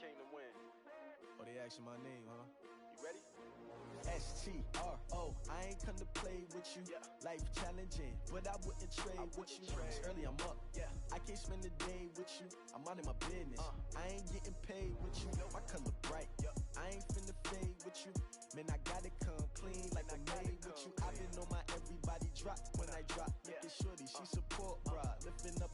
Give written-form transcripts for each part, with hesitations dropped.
came to win. Oh, they asking my name, huh? You ready? S-T-R-O, I ain't come to play with you. Life challenging, but I wouldn't trade with you. It's early, I'm up. I can't spend the day with you. I'm out of my business. I ain't getting paid with you. My color bright. I ain't finna fade with you. Man, I gotta come clean like I made with you. I've been on my everybody drop when I drop. Look at shorty, she support bra. Lifting up,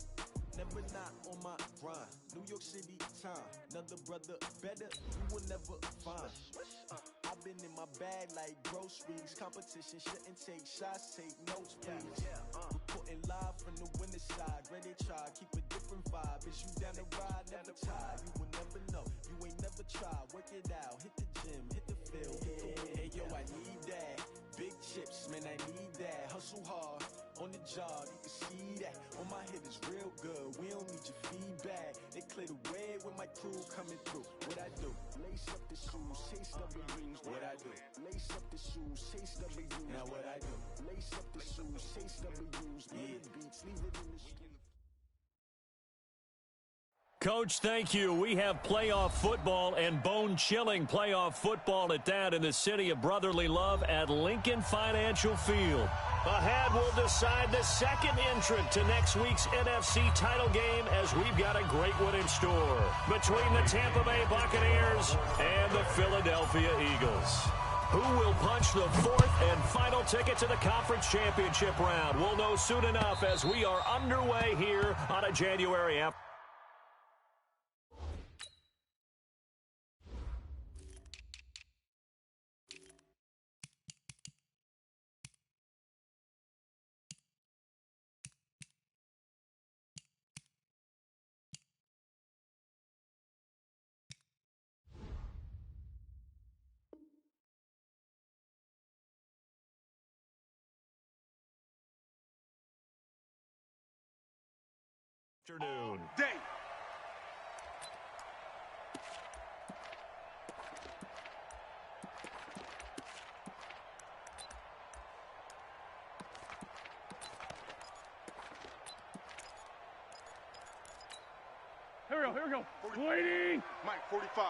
never not on my grind. New York City time, another brother better, you will never find. I've been in my bag like groceries. Competition shouldn't take shots, take notes, please. Reporting live from the winner side. Ready to try, keep a different vibe. Is you down the ride, never tired. You will never know, you ain't never tried. Work it out, hit the gym, hit the field, hit the win. Hey yo, I need that. Big chips, man, I need that. Hustle hard, on the job, you can see that. On my head is real good, we don't need your feedback. They clear the way with my crew coming through. What I do? Lace up the shoes, chase W's. What I do? Lace up the shoes, chase W's. Now what I do? Lace up the shoes, chase W's. Yeah. Beats, leave it in the street. Coach, thank you. We have playoff football and bone-chilling playoff football at that in the city of brotherly love at Lincoln Financial Field. Ahead, we'll decide the second entrant to next week's NFC title game as we've got a great one in store between the Tampa Bay Buccaneers and the Philadelphia Eagles. Who will punch the fourth and final ticket to the conference championship round? We'll know soon enough as we are underway here on a January afternoon. Day. Here we go. Waiting. Mike, 45.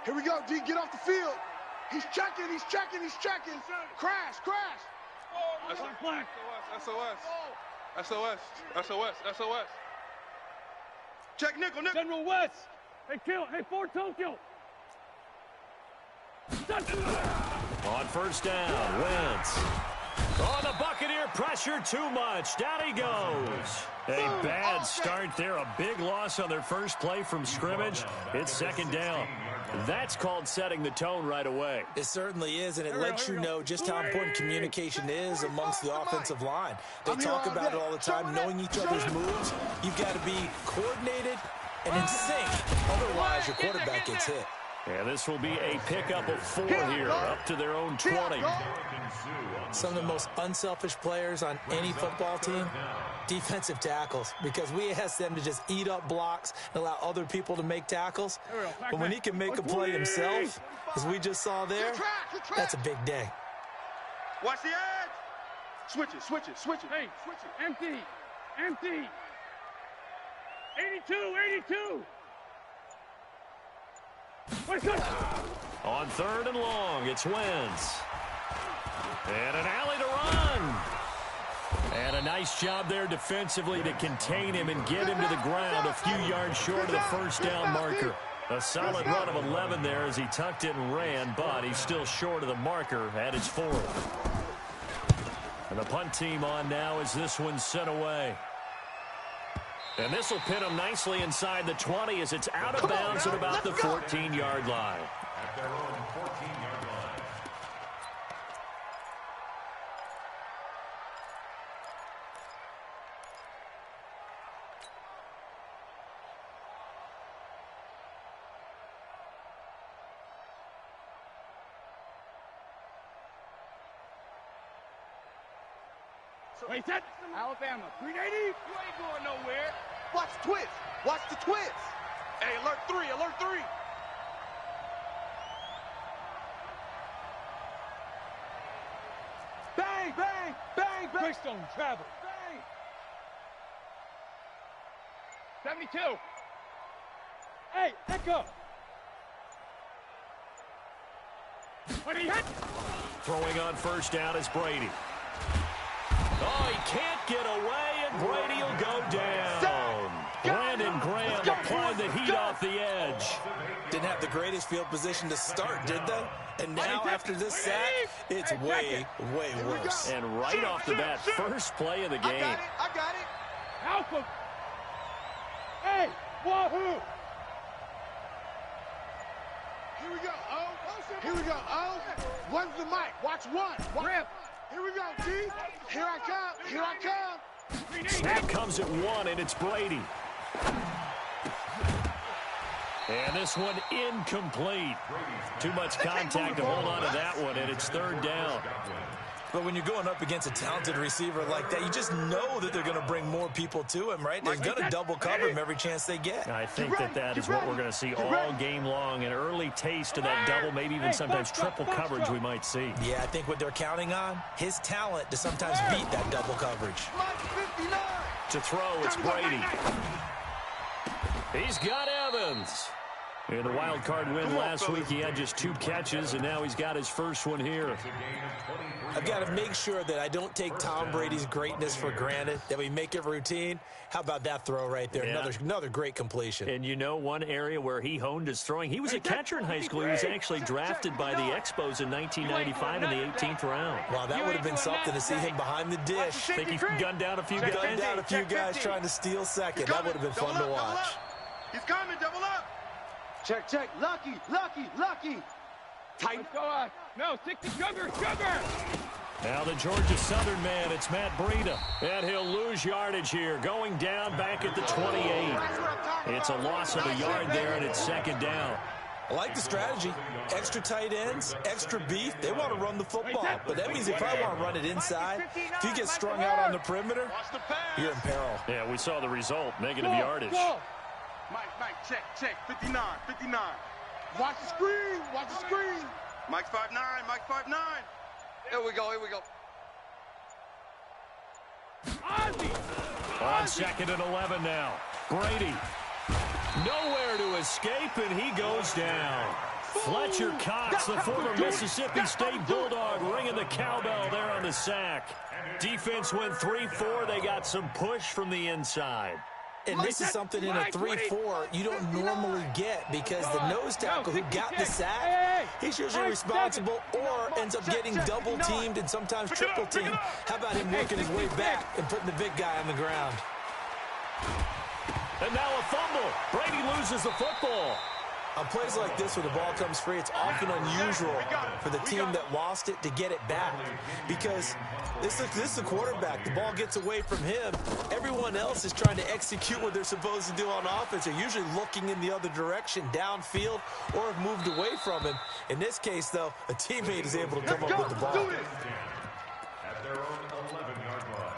Here we go, D, get off the field. He's checking. Crash. Black. SOS. Check nickel. General West. Hey, Fort Tokyo. On first down, Wentz. Oh, the Buccaneer pressure too much. Down he goes. A bad start there. A big loss on their first play from scrimmage. It's second down. That's called setting the tone right away. It certainly is, and it lets you know just how important communication is amongst the offensive line. They talk about it all the time, knowing each other's moves. You've got to be coordinated and in sync. Otherwise, your quarterback gets hit. And this will be a pickup of 4 here, up to their own 20. Some of the most unselfish players on any football team, defensive tackles, because we ask them to just eat up blocks and allow other people to make tackles. But when he can make a play himself, as we just saw there, that's a big day. Watch the edge. Switch it. Hey, empty. 82. On third and long, it's Wentz. And an alley to run. And a nice job there defensively to contain him and get him to the ground a few yards short of the first down marker. A solid run of 11 there as he tucked it and ran, but he's still short of the marker at his 4th. And the punt team on now as this one's sent away. And this will pin him nicely inside the 20 as it's out of bounds at about the 14-yard line. At their own 14-yard line. Wait, set. Alabama. 380. You ain't going nowhere. Watch the twist. Hey, alert 3. Bang. Greystone, travel. Bang. 72. Hey, Echo. Throwing on first down is Brady. Oh, he can't get away, and Brady will go down. Brandon Graham applied the heat off the edge. Didn't have the greatest field position to start, did they? And now, after this sack, it's way, way worse. And right off the bat, first play of the game. I got it. Alpha. Hey, wahoo! Here we go, O. Here we go, O. One's the mic. Watch one. Rip. Here we go, D. Here I come. Here I come. Snap comes at one, and it's Brady. And this one incomplete. Too much contact to hold on to that one, and it's third down. But when you're going up against a talented receiver like that, you just know that they're going to bring more people to him, right? They're going to double cover him every chance they get. I think that is what we're going to see all game long, an early taste of that double, maybe even sometimes triple coverage we might see. Yeah, I think what they're counting on, his talent to sometimes beat that double coverage. To throw, it's Brady. He's got Evans. In the wild card win last week, he had just 2 catches, and now he's got his first one here. I've got to make sure that I don't take Tom Brady's greatness for granted, that we make it routine. How about that throw right there? Yeah. Another great completion. And you know one area where he honed his throwing? He was a catcher in high school. He was actually drafted by the Expos in 1995 in the 18th round. Wow, that would have been something to see him behind the dish. Think he gunned down a few guys? Gunned down a few guys trying to steal second. That would have been fun to watch. He's coming, double up. Check, check. Lucky. Tight. Go on. No, stick to sugar. Now the Georgia Southern man, it's Matt Breida. And he'll lose yardage here, going down back at the 28. It's a loss of a yard there, and it's second down. I like the strategy. Extra tight ends, extra beef. They want to run the football, but that means they probably want to run it inside. If you get strung out on the perimeter, you're in peril. Yeah, we saw the result, negative yardage. Mike, check. 59. Watch the screen. Mike's 5'9", Mike's 5'9". Here we go. On second and 11 now. Brady. Nowhere to escape, and he goes down. Fletcher Cox, the former Mississippi State Bulldog, ringing the cowbell there on the sack. Defense went 3-4. They got some push from the inside. And this is something in a 3-4 you don't normally get, because the nose tackle who got the sack, he's usually responsible or ends up getting double-teamed and sometimes triple-teamed. How about him working his way back and putting the big guy on the ground? And now a fumble. Brady loses the football. On plays like this where the ball comes free, it's often unusual for the team that lost it to get it back, because this is the quarterback. The ball gets away from him. Everyone else is trying to execute what they're supposed to do on offense. They're usually looking in the other direction, downfield, or have moved away from him. In this case, though, a teammate is able to come up with the ball. At their own 11-yard line.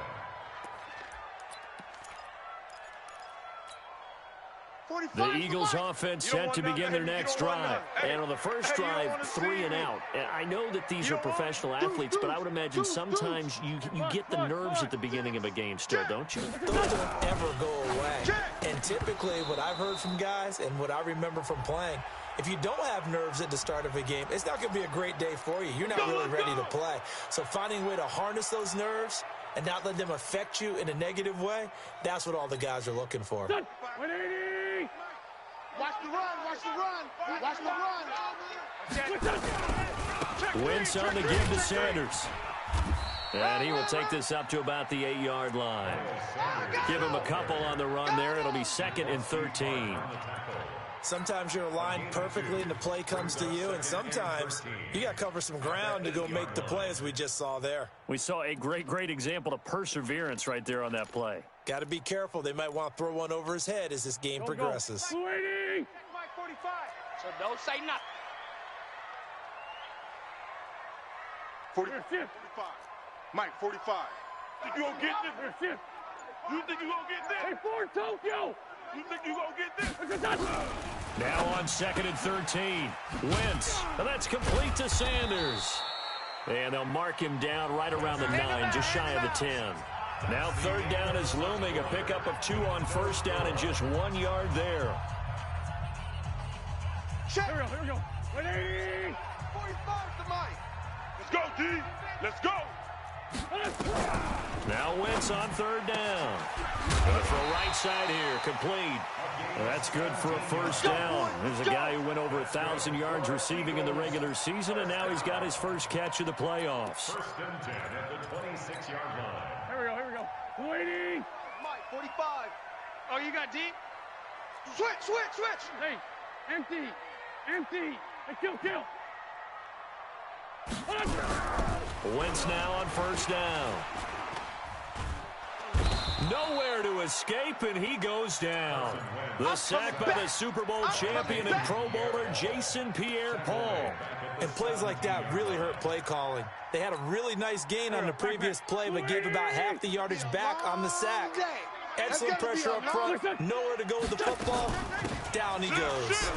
The Eagles offense set to begin their next drive. And on the first drive, 3 and out. And I know that these are professional athletes, but I would imagine sometimes you get the nerves at the beginning of a game still, don't you? Those don't ever go away. And typically what I've heard from guys and what I remember from playing, if you don't have nerves at the start of a game, it's not going to be a great day for you. You're not really ready to play. So finding a way to harness those nerves and not let them affect you in a negative way, that's what all the guys are looking for. 180. Watch the run. Wentz on the give to Sanders. And he will take this up to about the 8-yard line. Give him a couple on the run there. It'll be 2nd and 13. Sometimes you're aligned perfectly and the play comes to you, and sometimes you got to cover some ground to go make the play, as we just saw there. We saw a great example of perseverance right there on that play. Got to be careful. They might want to throw one over his head as this game progresses. Waiting. Mike 45. So don't say nothing. 45. Mike 45. You gonna get this? You think you gonna get this? Hey, Ford Tokyo. You think you gonna get this? Now on 2nd and 13. Wentz. And that's complete to Sanders. And they'll mark him down right around the 9, just shy of the 10. Now 3rd down is looming. A pickup of 2 on first down and just 1 yard there. Here we go. 180. Let's go, D. Let's go. Now Wentz on third down. Gonna throw right side here, complete. Well, that's good for a first down. There's a guy who went over 1,000 yards receiving in the regular season, and now he's got his first catch of the playoffs. First and 10 at the 26-yard line. Here we go. Waiting. Mike, 45. Oh, you got deep? Switch. Hey, empty. Hey, kill. Wentz now on first down. Nowhere to escape, and he goes down. The sack by the Super Bowl champion and Pro Bowler Jason Pierre-Paul. And plays like that really hurt play calling. They had a really nice gain on the previous play, but gave about half the yardage back on the sack. Excellent pressure up front. Nowhere to go with the football. Down he goes.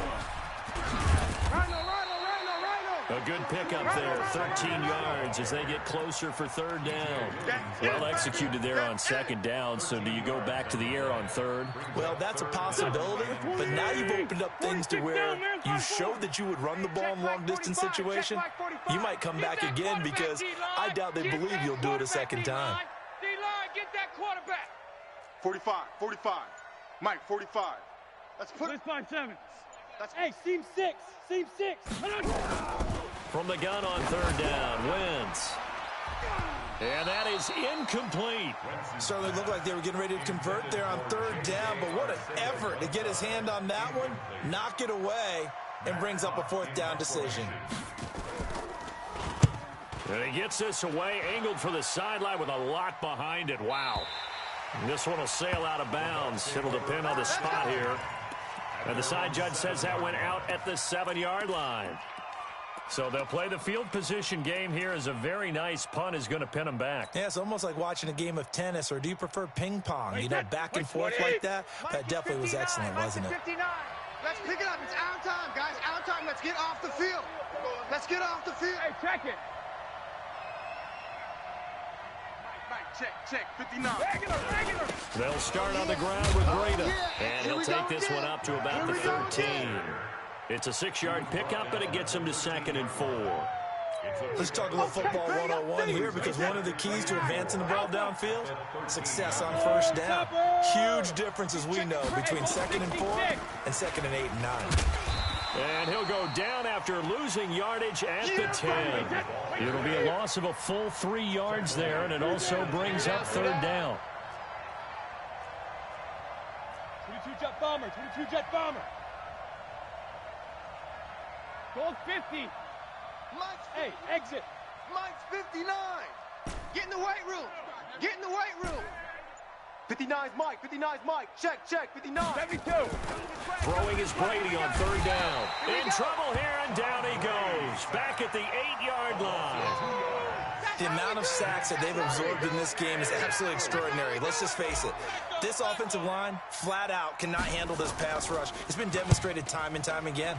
A good pickup there, 13 yards as they get closer for third down. Well executed there on second down, so do you go back to the air on third? Well, that's a possibility, but now you've opened up things to where you showed that you would run the ball in long-distance situation. You might come back again because I doubt they believe you'll do it a second time. D-line, get that quarterback. 45. Mike, 45. Let's put it. 5-7. Hey, seam six. From the gun on third down, Wentz. And that is incomplete. Certainly looked like they were getting ready to convert there on third down, but what an effort to get his hand on that one, knock it away, and brings up a fourth down decision. And he gets this away, angled for the sideline with a lot behind it. Wow. And this one will sail out of bounds. It'll depend on the spot here. And the side judge says that went out at the 7-yard line. So they'll play the field position game here as a very nice punt is going to pin them back. Yeah, it's almost like watching a game of tennis, or do you prefer ping pong? You know, back and forth like that? That definitely was excellent, wasn't it? 59. Let's pick it up. It's out time, guys. Out time. Let's get off the field. Hey, check it. Mike, check. 59. Regular. They'll start on the ground with Breda. And he'll take this one up to about the 13. It's a 6-yard pickup, but it gets him to 2nd and 4. Let's talk a little football 101 here, because one of the keys to advancing the ball downfield, success on first down. Huge difference, as we know, between 2nd and 4 and 2nd and 8 and 9. And he'll go down after losing yardage at the 10. It'll be a loss of a full 3 yards there, and it also brings up third down. 22 jet bomber. Gold 50. Hey, exit. Mike's 59. Get in the weight room. 59's Mike. Check. 59. 72. Throwing is Brady on third down. In trouble here, and down he goes. Back at the 8-yard line. The amount of sacks that they've absorbed in this game is absolutely extraordinary. Let's just face it. This offensive line, flat out, cannot handle this pass rush. It's been demonstrated time and time again.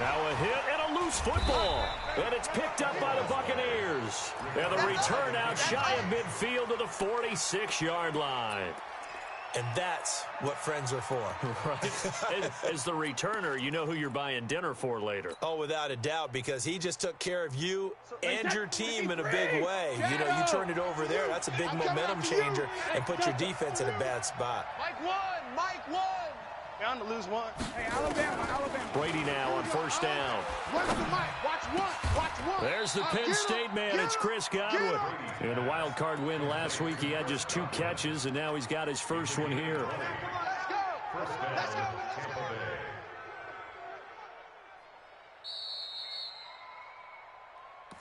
Now a hit and a loose football. And it's picked up by the Buccaneers. And the return out shy of midfield to the 46-yard line. And that's what friends are for. Right. As the returner, you know who you're buying dinner for later. Oh, without a doubt, because he just took care of you and your team in a big way. You know, you turned it over there. That's a big momentum changer and put your defense in a bad spot. Mike won. Bound to lose one. Hey, Alabama. Brady now on first down. Watch one. There's the Penn State man. It's Chris Godwin. In a wild card win last week, he had just 2 catches, and now he's got his first one here. Let's go.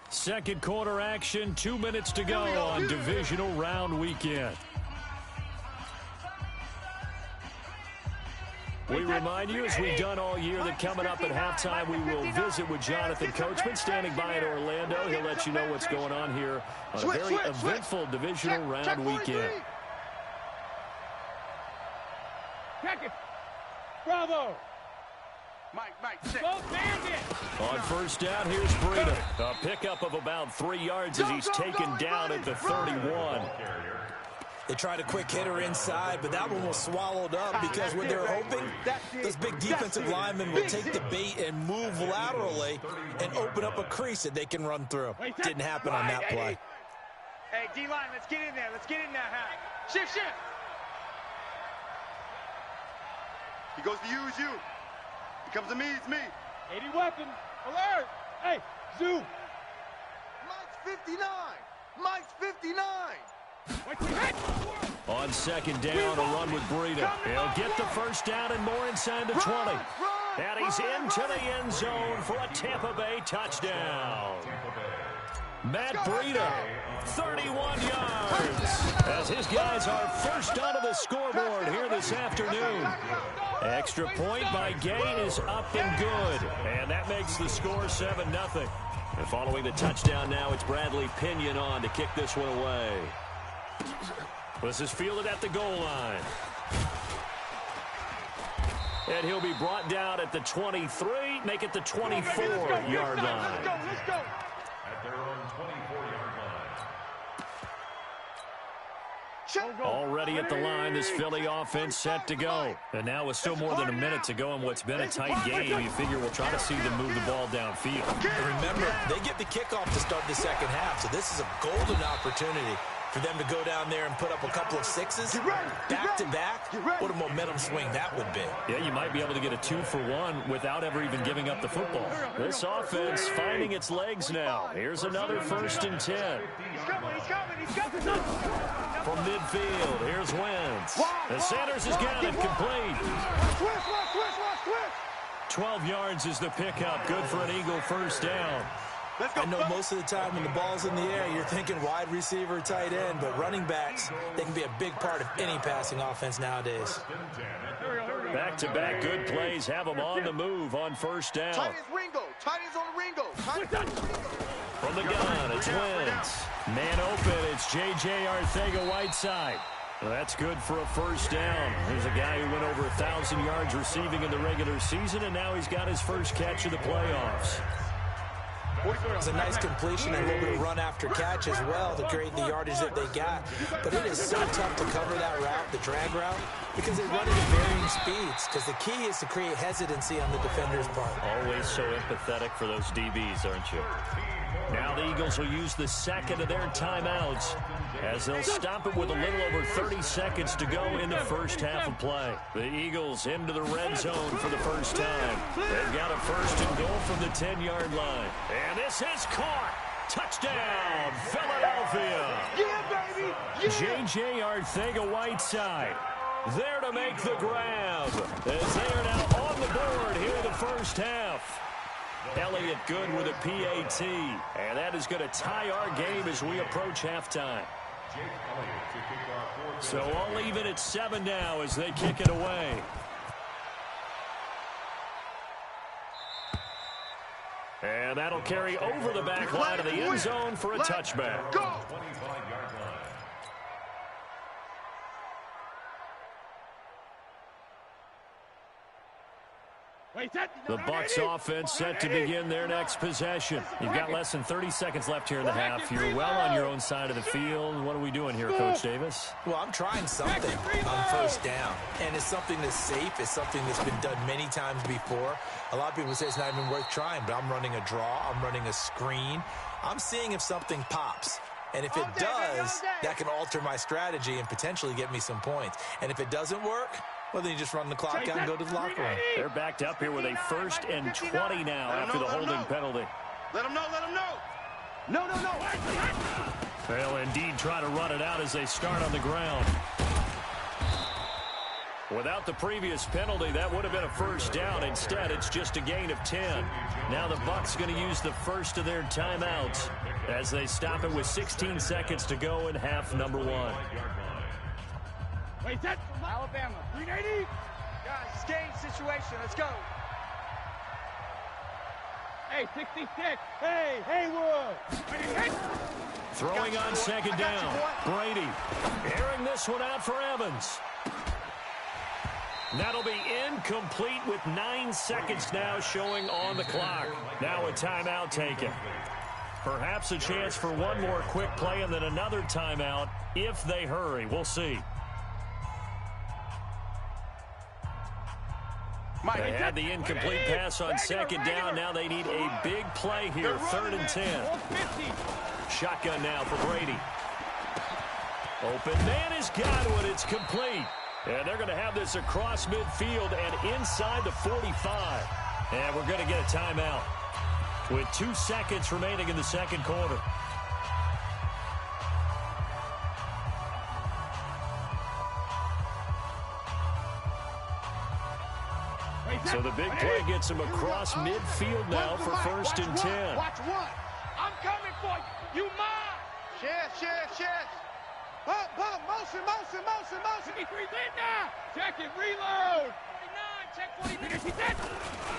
Second quarter action, 2 minutes to go on divisional round weekend. We remind you, as we've done all year, that coming up at halftime, we will visit with Jonathan Coachman, standing by in Orlando. He'll let you know what's going on here on a very eventful divisional round weekend. Check it. Bravo. Mike, check. Go Bandit. On first down, here's Breda. A pickup of about 3 yards as he's taken down at the 31. They tried a quick hitter inside, but that one was swallowed up because when they're hoping, those big defensive linemen will take the bait and move laterally and open up a crease that they can run through. Didn't happen on that play. Hey, D-line, let's get in there. Let's get in there, huh? Shift. He goes to you, it's you. He comes to me, it's me. 80 weapons. Alert. Hey, zoom. Mike's 59. Mike's 59. On second down, a run with Breida. He'll get the first down and more inside the 20. And he's into the end zone for a Tampa Bay touchdown. Matt Breida, 31 yards, as his guys are first onto the scoreboard here this afternoon. Extra point by Gain is up and good, and that makes the score 7-0. And following the touchdown now, it's Bradley Pinion on to kick this one away. This is fielded at the goal line. And he'll be brought down at the 23, make it the 24-yard line. Let's go. At their own 24-yard line. Already at the line, this Philly offense set to go. And now with still more than a minute to go in what's been a tight game, you figure we'll try to see them move the ball downfield. And remember, they get the kickoff to start the second half, so this is a golden opportunity for them to go down there and put up a couple of sixes back-to-back. What a momentum swing that would be. Yeah, you might be able to get a 2-for-1 without ever even giving up the football. This offense finding its legs now. Here's another 1st and 10. He's coming. From midfield, here's Wentz. And Sanders has got it complete. 12 yards is the pickup. Good for an Eagle first down. I know most of the time when the ball's in the air, you're thinking wide receiver, tight end, but running backs, they can be a big part of any passing offense nowadays. Back-to-back good plays have them on the move on first down. Tight ends Ringo. Tight ends on the Ringo. From the gun, it's Wentz. Man open, it's J.J. Arcega-Whiteside. Well, that's good for a first down. There's a guy who went over 1,000 yards receiving in the regular season, and now he's got his first catch of the playoffs. It's a nice completion and a little bit of run after catch as well to create the yardage that they got. But it is so tough to cover that route, the drag route, because they run it at varying speeds. Because the key is to create hesitancy on the defender's part. Always so empathetic for those DBs, aren't you? Now the Eagles will use the second of their timeouts as they'll stop it with a little over 30 seconds to go in the first half of play. The Eagles into the red zone for the first time. They've got a 1st and goal from the 10-yard line. And this is caught. Touchdown, Philadelphia. Yeah, baby. Yeah. J.J. Arcega-Whiteside there to make the grab as they are now on the board here in the first half. Elliott good with a PAT, and that is going to tie our game as we approach halftime. So all even at 7 now as they kick it away. And that'll carry over the back line of the end zone for a touchback. Go. The Bucs offense set to begin their next possession. You've got less than 30 seconds left here in the half. You're well on your own side of the field. What are we doing here, Coach Davis? Well, I'm trying something on first down, and it's something that's safe. It's something that's been done many times before. A lot of people say it's not even worth trying, but I'm running a draw. I'm running a screen. I'm seeing if something pops. And if it does, that can alter my strategy and potentially get me some points. And if it doesn't work, well, then you just run the clock out and go to the locker room. They're backed up here with a 1st and 20 now after the holding penalty. Let him know. No. They'll indeed try to run it out as they start on the ground. Without the previous penalty, that would have been a first down. Instead, it's just a gain of 10. Now the Bucs going to use the first of their timeouts as they stop it with 16 seconds to go in half number 1. Wait, that's Alabama. 380. Guys, it's game situation. Let's go. Hey, 66. Hey, Haywood. Throwing on second down. Brady airing this one out for Evans. That'll be incomplete with 9 seconds now showing on the clock. Now a timeout taken. Perhaps a chance for one more quick play and then another timeout if they hurry. We'll see. They had the incomplete pass on second down. Now they need a big play here. 3rd and 10. Shotgun now for Brady. Open man is Godwin. It's complete. And they're going to have this across midfield and inside the 45. And we're going to get a timeout with 2 seconds remaining in the second quarter. So the big play gets him across midfield now for 1st and 10. Watch one. I'm coming for you. You mine. Chest. Bump. Motion. 53 Linda. Check it. Reload. 49. Check 40 minutes.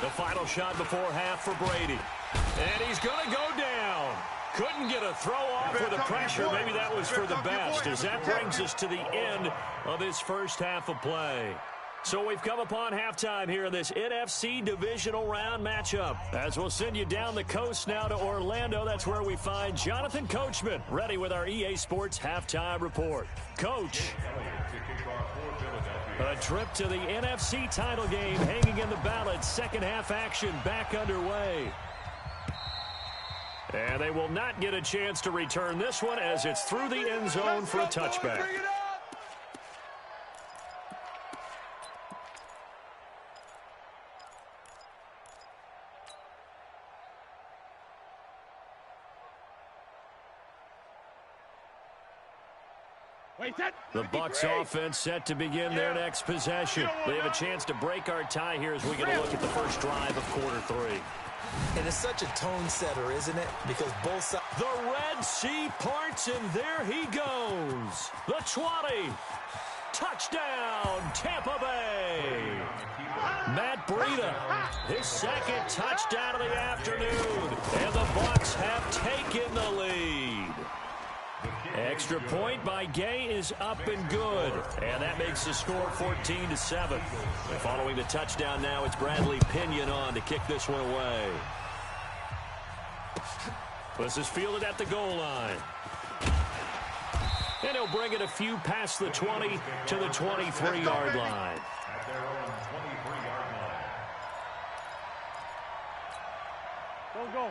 The final shot before half for Brady. And he's going to go down. Couldn't get a throw off with the pressure. Maybe that was for the best, as that brings us to the end of this first half of play. So we've come upon halftime here in this NFC divisional round matchup. As we'll send you down the coast now to Orlando, that's where we find Jonathan Coachman ready with our EA Sports halftime report. Coach, a trip to the NFC title game hanging in the balance. Second half action back underway. And they will not get a chance to return this one as it's through the end zone for a touchback. The Bucs offense set to begin their next possession. They have a chance to break our tie here as we get a look at the first drive of quarter 3. And it's such a tone setter, isn't it? Because both sides... The Red Sea parts, and there he goes. The 20. Touchdown, Tampa Bay. Matt Breida, his second touchdown of the afternoon. And the Bucs have taken the lead. Extra point by Gay is up and good. And that makes the score 14-7. Following the touchdown now, it's Bradley Pinion on to kick this one away. This is fielded at the goal line. And he'll bring it a few past the 20 to the 23-yard line.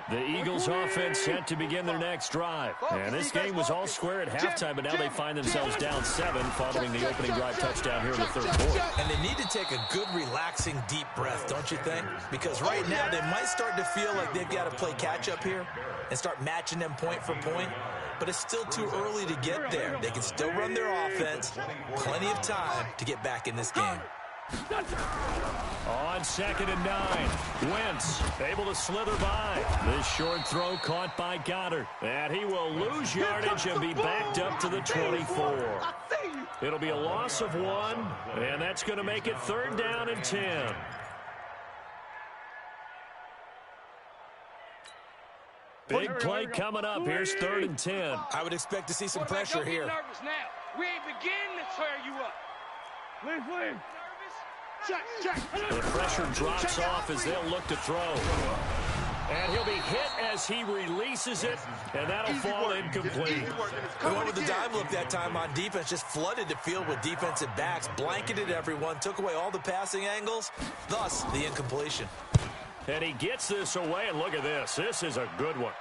The Eagles offense set to begin their next drive. And this game was all square at halftime, but now they find themselves down 7 following the opening drive touchdown here in the third quarter. And they need to take a good, relaxing, deep breath, don't you think? Because right now they might start to feel like they've got to play catch-up here and start matching them point for point. But it's still too early to get there. They can still run their offense. Plenty of time to get back in this game. On 2nd and 9, Wentz able to slither by. This short throw caught by Goddard. And he will lose yardage and be backed up to the 24. It'll be a loss of 1, and that's going to make it 3rd down and 10. Big play coming up. Here's 3rd and 10. I would expect to see some pressure here. We ain't beginning to tear you up. Please. Check. The pressure drops off as they'll look to throw. And he'll be hit as he releases it, and that'll fall incomplete. Who with the dime look that time on defense, just flooded the field with defensive backs, blanketed everyone, took away all the passing angles, thus the incompletion. And he gets this away, and look at this. This is a good one.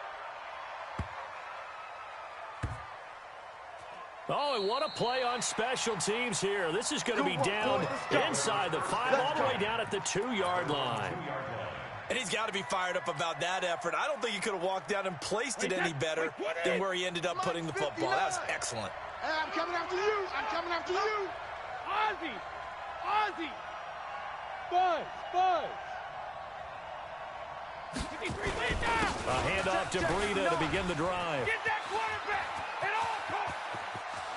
Oh, and what a play on special teams here. This is going to be down inside the 5, all the way down at the 2-yard line. And he's got to be fired up about that effort. I don't think he could have walked down and placed it any better than where he ended up putting the football. That was excellent. Hey, I'm coming after you. Ozzy. Buzz. 53 Linda. A handoff to Breida to begin the drive. Get that quarterback at all costs.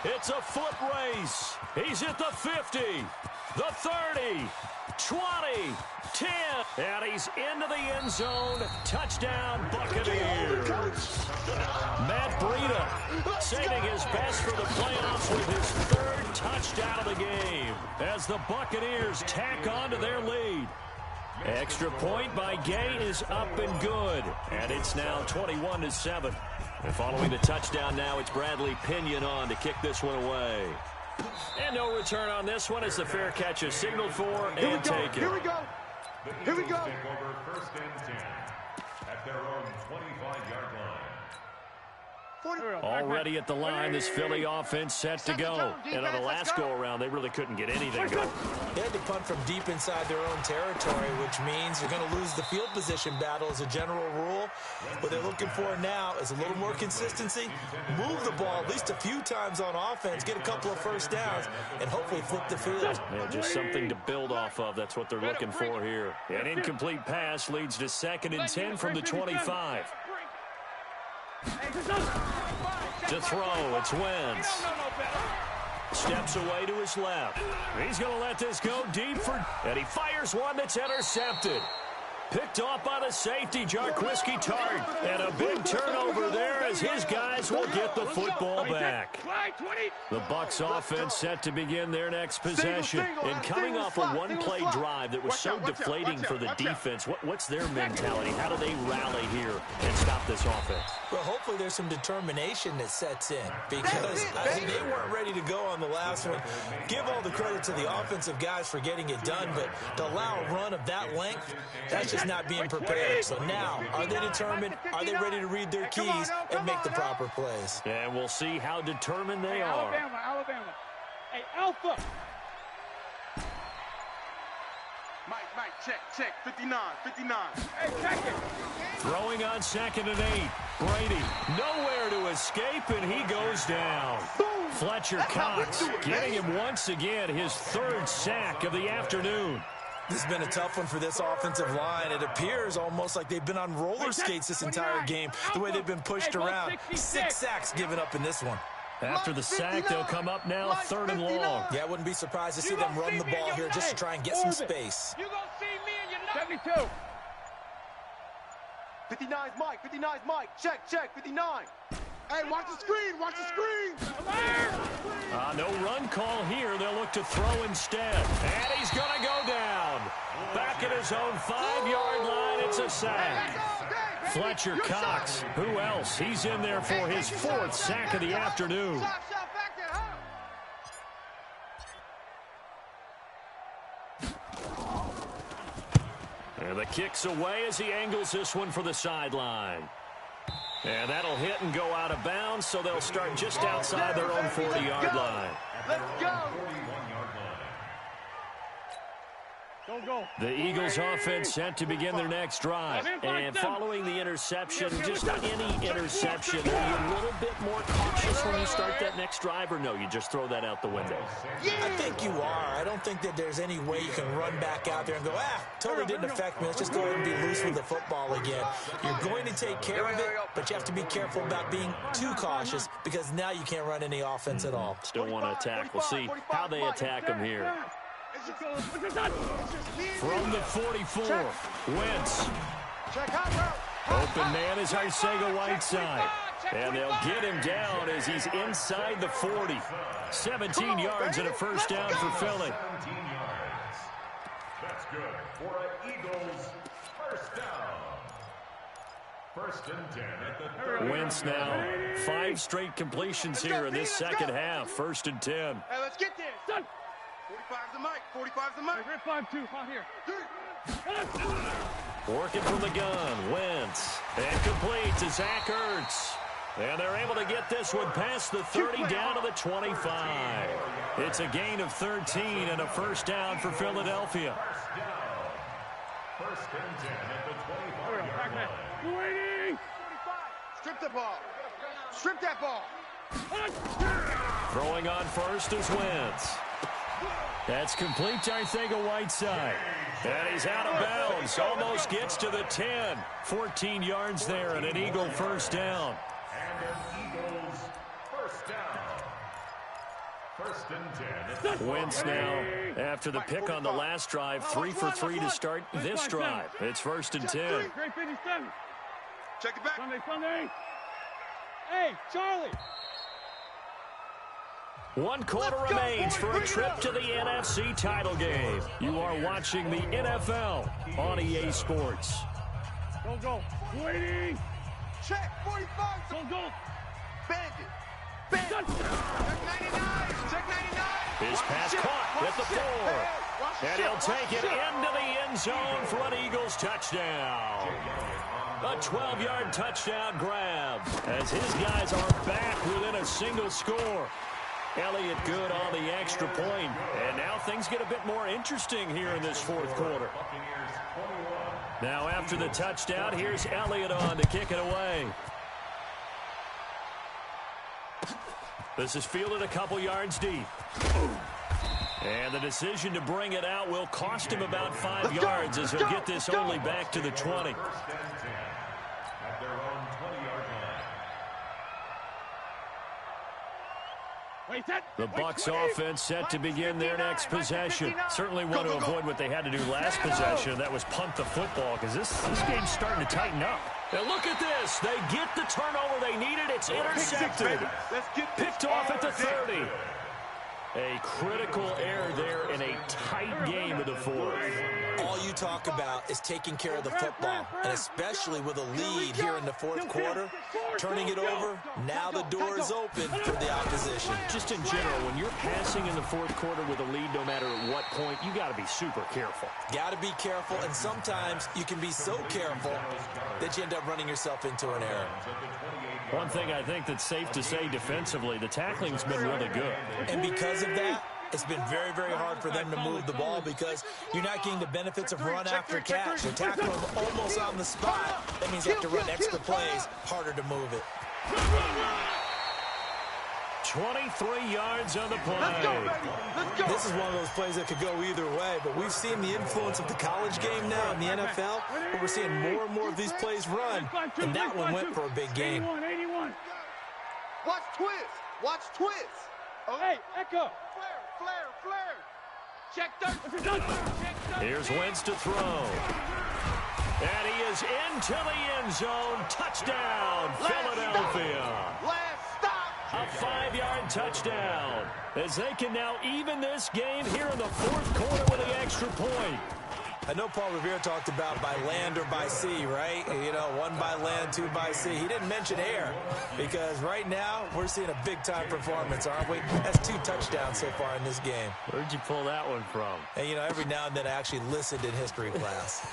It's a foot race. He's at the 50, the 30, 20, 10, and he's into the end zone. Touchdown, Buccaneers. Matt Breida saving his best for the playoffs with his 3rd touchdown of the game as the Buccaneers tack on to their lead. Extra point by Gay is up and good. And it's now 21-7. And following the touchdown now, it's Bradley Pinion on to kick this one away. And no return on this one as the fair catch is signaled for and taken. Here we go. Here we go. Take over 1st and 10 at their own 25-yard line. Already at the line, this Philly offense set to go. And on the last go-around, they really couldn't get anything going. They had to punt from deep inside their own territory, which means you're going to lose the field position battle as a general rule. What they're looking for now is a little more consistency, move the ball at least a few times on offense, get a couple of first downs, and hopefully flip the field. Yeah, just something to build off of. That's what they're looking for here. An incomplete pass leads to 2nd and 10 from the 25. To throw, it's Wentz. Steps away to his left. He's going to let this go deep and he fires one that's intercepted. Picked off by the safety, Jarquiski Tart. And a big turnover there as his guys will get the football back. The Bucs offense set to begin their next possession. And coming off a one-play drive that was so deflating for the defense, what's their mentality? How do they rally here and stop this offense? Well, hopefully there's some determination that sets in because they weren't ready to go on the last one. Give all the credit to the offensive guys for getting it done, but to allow a run of that length, that's just not being prepared. So now, are they determined? Are they ready to read their keys and make the proper plays? And we'll see how determined they are. Alabama. Hey, Alpha. Mike, check. 59. Hey, check it. Throwing on 2nd and 8. Brady nowhere to escape, and he goes down. Fletcher Cox getting him once again, his 3rd sack of the afternoon. This has been a tough one for this offensive line. It appears almost like they've been on roller skates this entire game, the way they've been pushed around. 6 sacks given up in this one. After the sack, they'll come up now 3rd and long. Yeah, I wouldn't be surprised to see them run the ball here just to try and get some space. You gonna see me and your 72. 59's Mike. Check. 59. Hey, watch the screen. No run call here. They'll look to throw instead. And he's going to go down. Back at his own 5-yard line, it's a sack. Fletcher Cox, who else? He's in there for his 4th sack of the afternoon. And the kick's away as he angles this one for the sideline. And that'll hit and go out of bounds, so they'll start just outside their own 40-yard line. Let's go. Go. The Eagles offense set to begin their next drive. And following the interception, just any interception, are you a little bit more cautious when you start that next drive, or no, you just throw that out the window? I think you are. I don't think that there's any way you can run back out there and go, totally didn't affect me. Let's just go ahead and be loose with the football again. You're going to take care of it, but you have to be careful about being too cautious because now you can't run any offense at all. Still want to attack. We'll see how they attack them here. From the 44, Wentz. Open man is Arcega-Whiteside. And they'll get him down as he's inside the 40. 17 yards and a first down for Philly. 17 yards. That's good for an Eagles first down. 1st and 10 at the 30. Wentz now 5 straight completions here in this second half. 1st and 10. Hey, let's get this. Done. 45's the Mike. Red 5-2. Out here. Working from the gun, Wentz. And complete to Zach Ertz. And they're able to get this one past the 30 down to the 25. It's a gain of 13 and a first down for Philadelphia. First and 10 at the 25-yard line. Waiting. Strip the ball. Strip that ball. Throwing on first is Wentz. That's complete to Arcega-Whiteside. And he's out of bounds. Almost gets to the 10. 14 yards there and an Eagle first down. And an Eagles first down. 1st and 10. Wentz now, after the pick on the last drive, 3 for 3 to start this drive. It's 1st and 10. Great 57. Check it back. Sunday. Hey, Charlie. 1 quarter remains for a trip to the NFC title game. You are watching the NFL on EA Sports. Go. Waiting. Check. 45. Go. Bandit. Check 99. Check 99. His pass caught at the 4. And he'll take it into the end zone for an Eagles touchdown. A 12-yard touchdown grab as his guys are back within a single score. Elliott good on the extra point. And now things get a bit more interesting here in this fourth quarter. Now after the touchdown, here's Elliott on to kick it away. This is fielded a couple yards deep. And the decision to bring it out will cost him about 5 yards as he'll get this only back to the 20. The Bucs offense set to begin their next possession. Certainly want to avoid what they had to do last possession. That was punt the football because this game's starting to tighten up. And look at this. They get the turnover they needed. It's intercepted. Picked off at the 30. A critical error there in a tight game of the fourth. All you talk about is taking care of the football, and especially with a lead here in the fourth quarter, turning it over, now the door is open for the opposition. Just in general, when you're passing in the fourth quarter with a lead, no matter at what point, you got to be super careful. Got to be careful, and sometimes you can be so careful that you end up running yourself into an error. One thing I think that's safe to say defensively, the tackling's been really good. And because of that, it's been very, very hard for them to move the ball because you're not getting the benefits of run after catch. They're tackling them almost on the spot. That means you have to run extra plays, harder to move it. 23 yards on the play. Let's go. This is one of those plays that could go either way, but we've seen the influence of the college game now in the NFL, where we're seeing more and more of these plays run, and that one went for a big gain. 81. Watch twist. Oh. Hey, Echo. Flare. Check 30. Here's Wentz to throw. And he is into the end zone. Touchdown, Philadelphia. Last stop. A 5-yard touchdown as they can now even this game here in the fourth quarter with the extra point. I know Paul Revere talked about by land or by sea, right? You know, 1 by land, 2 by sea. He didn't mention air because right now we're seeing a big-time performance, aren't we? That's 2 touchdowns so far in this game. Where'd you pull that one from? And, you know, every now and then I actually listened in history class.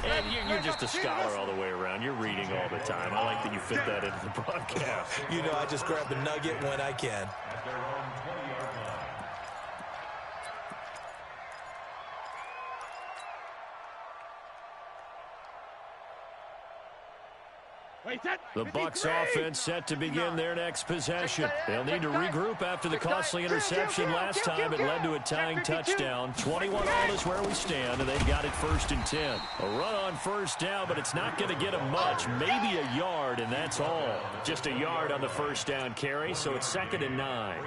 And you're just a scholar all the way around. You're reading all the time. I like that you fit that into the broadcast. You know, I just grab a nugget when I can. The Bucs offense set to begin their next possession. They'll need to regroup after the costly interception last time. It led to a tying touchdown. 21 all is where we stand, and they've got it 1st and 10. A run on first down, but it's not going to get them much. Maybe a yard, and that's all. Just a yard on the first down carry, so it's 2nd and 9.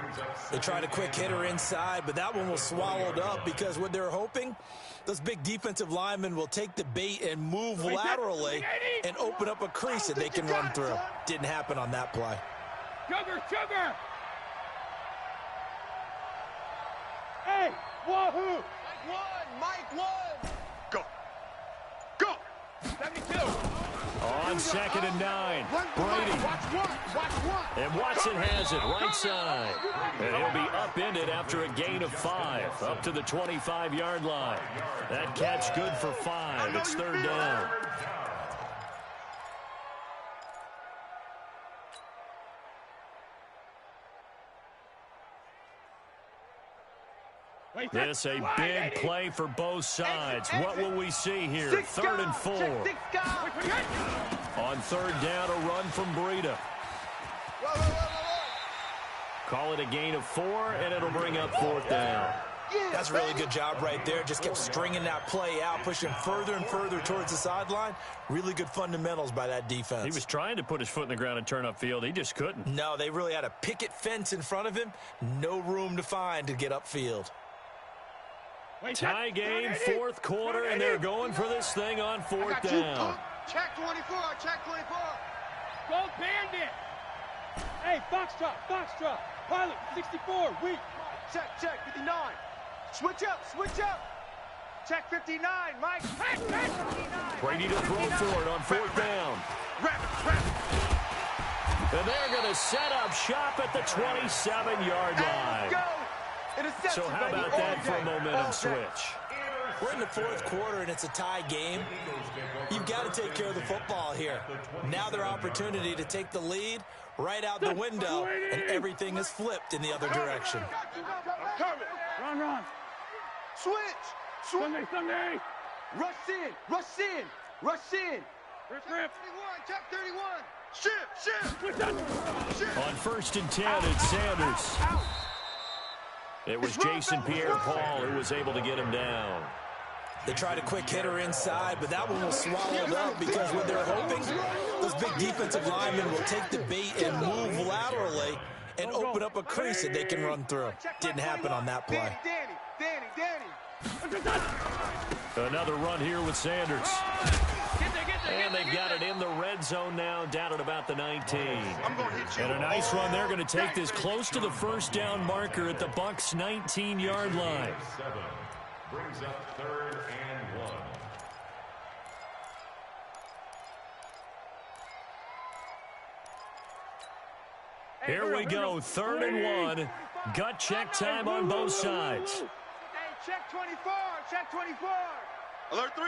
They tried a quick hitter inside, but that one was swallowed up because what they're hoping, those big defensive linemen will take the bait and move laterally and open up a crease that they can run through. Didn't happen on that play. Sugar! Hey, wahoo! Mike 1. Go. 72. On 2nd and 9, Brady. Watch one. And Watson has it right side. And he'll be upended after a gain of 5, up to the 25-yard line. That catch good for 5. It's 3rd down. This a big play for both sides. What will we see here? 3rd and 4. On 3rd down, a run from Breida. Call it a gain of 4, and it'll bring up 4th down. That's a really good job right there. Just kept stringing that play out, pushing further and further towards the sideline. Really good fundamentals by that defense. He was trying to put his foot in the ground and turn upfield. He just couldn't. No, they really had a picket fence in front of him. No room to find to get upfield. Tie game, 4th quarter, and they're going for this thing on 4th down. Check 24. Go Bandit. Hey, foxtrot, foxtrot. Pilot, 64, weak. Check, 59. Switch up. Check 59, Mike. Hey, 59. Brady to throw for it on fourth down. And they're going to set up shop at the 27-yard line. So how about that for a momentum switch? We're in the fourth quarter, and it's a tie game. You've got to take care of the football here. Now their opportunity to take the lead right out the window, and everything is flipped in the other direction. Run. Switch. Sunday. Rush in. Rip. Check 31. Shift. On first and 10, it's Sanders. It was Jason Pierre-Paul who was able to get him down. They tried a quick hitter inside, but that one was swallowed up because what they're hoping, those big defensive linemen will take the bait and move laterally and open up a crease that they can run through. Didn't happen on that play. Danny. Another run here with Sanders. And they've got it in the red zone now, down at about the 19. And a nice run. They're going to take this close to the first down marker at the Bucs' 19-yard line. Brings up 3rd and 1. Here we go, 3rd and 1. Gut check time on both sides. Hey, check 24. Alert 3.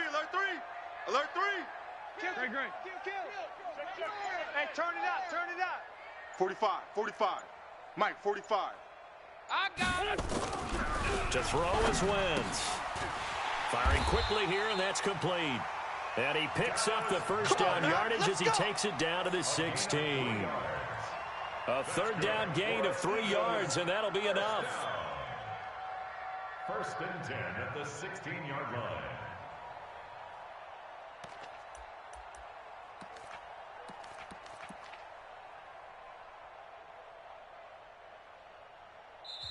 Great. Hey, turn it up. 45. Mike, 45. I got it. To throw is Wentz. Firing quickly here, and that's complete. And he picks up the first down yardage as he takes it down to the 16. A 3rd down gain of 3 yards, and that'll be enough. 1st and 10 at the 16-yard line.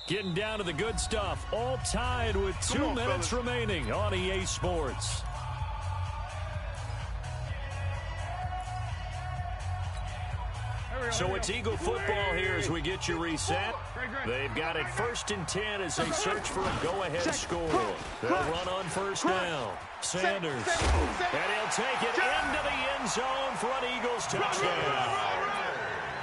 Getting down to the good stuff. All tied with 2 minutes remaining on EA Sports. So it's Eagle football here as we get you reset. They've got it 1st and 10 as they search for a go-ahead score. They'll run on first down. Sanders. And he'll take it into the end zone for an Eagles touchdown.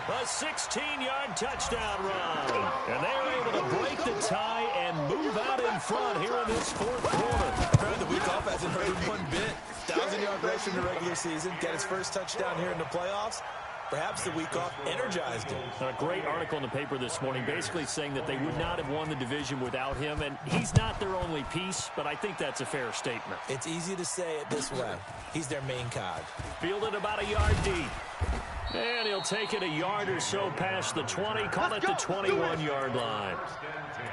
A 16-yard touchdown run. And they're able to break the tie and move out in front here in this fourth quarter. The week off hasn't hurt him one bit. 1,000-yard rush in the regular season. Got his first touchdown here in the playoffs. Perhaps the week off energized him. A great article in the paper this morning basically saying that they would not have won the division without him, and he's not their only piece, but I think that's a fair statement. It's easy to say it this way. He's their main cog. Fielded about a yard deep. And he'll take it a yard or so past the 20, call it the 21-yard line. 1st and 10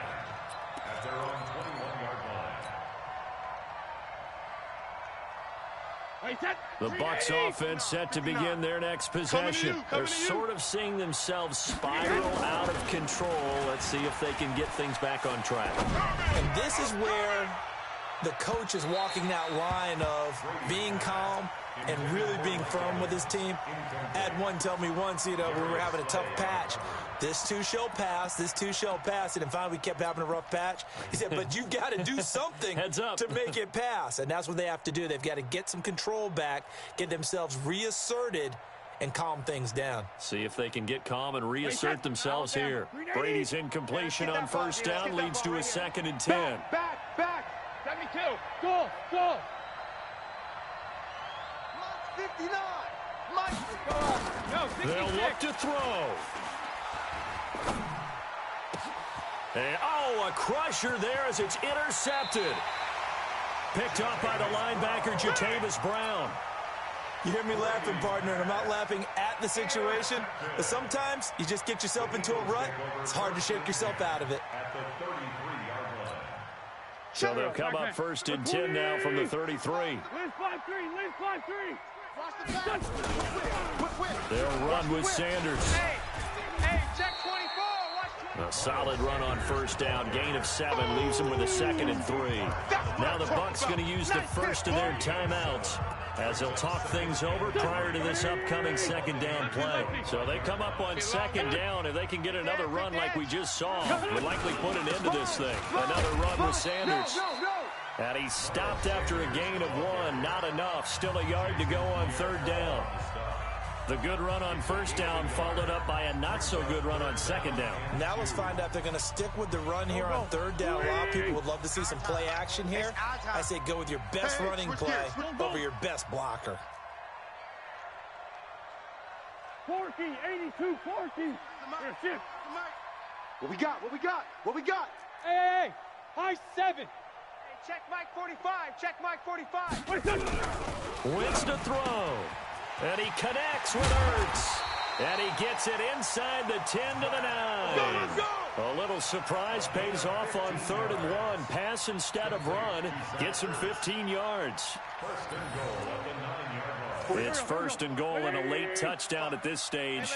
at their own 21-yard line. The Bucs offense set to begin their next possession. They're sort of seeing themselves spiral out of control. Let's see if they can get things back on track. And this is where the coach is walking that line of being calm and really being firm with his team. I had one tell me once, we were having a tough patch. This too shall pass. And finally we kept having a rough patch. He said, but you got to do something Heads up. to make it pass. And that's what they have to do. They've got to get some control back, get themselves reasserted, and calm things down. See if they can get calm and reassert themselves here. Brady's incompletion on first down leads to a 2nd and 10. Back. 72. Go. 59. Mike. No, 66. They'll look to throw. And, a crusher there as it's intercepted. Picked up by the linebacker, Jatavis Brown. You hear me laughing, partner, and I'm not laughing at the situation, but sometimes you just get yourself into a rut. It's hard to shake yourself out of it. At the 33-yard line. So they'll come up 1st and 10 now from the 33. Liz 5-3. They'll run with Sanders. Hey, check 24. Watch 24. A solid run on first down. Gain of 7 leaves them with a 2nd and 3. Now the Bucs going to use the first of their timeouts. as he'll talk things over prior to this upcoming second down play. So they come up on second down. If they can get another run like we just saw, would likely put an end to this thing. Another run with Sanders. And he stopped after a gain of 1. Not enough. Still a yard to go on third down. The good run on first down followed up by a not-so-good run on second down. Now let's find out if they're going to stick with the run here on third down. A lot of people would love to see some play action here. I say go with your best running play over your best blocker. Porky, 82, Porky. What we got? What we got? What we got? Hey, high 7. Hey, check Mike 45. Check Mike 45. Wins to throw. And he connects with Ertz. And he gets it inside the 10 to the 9. A little surprise pays off on 3rd and 1. Pass instead of run. Gets him 15 yards. It's 1st and goal and a late touchdown at this stage.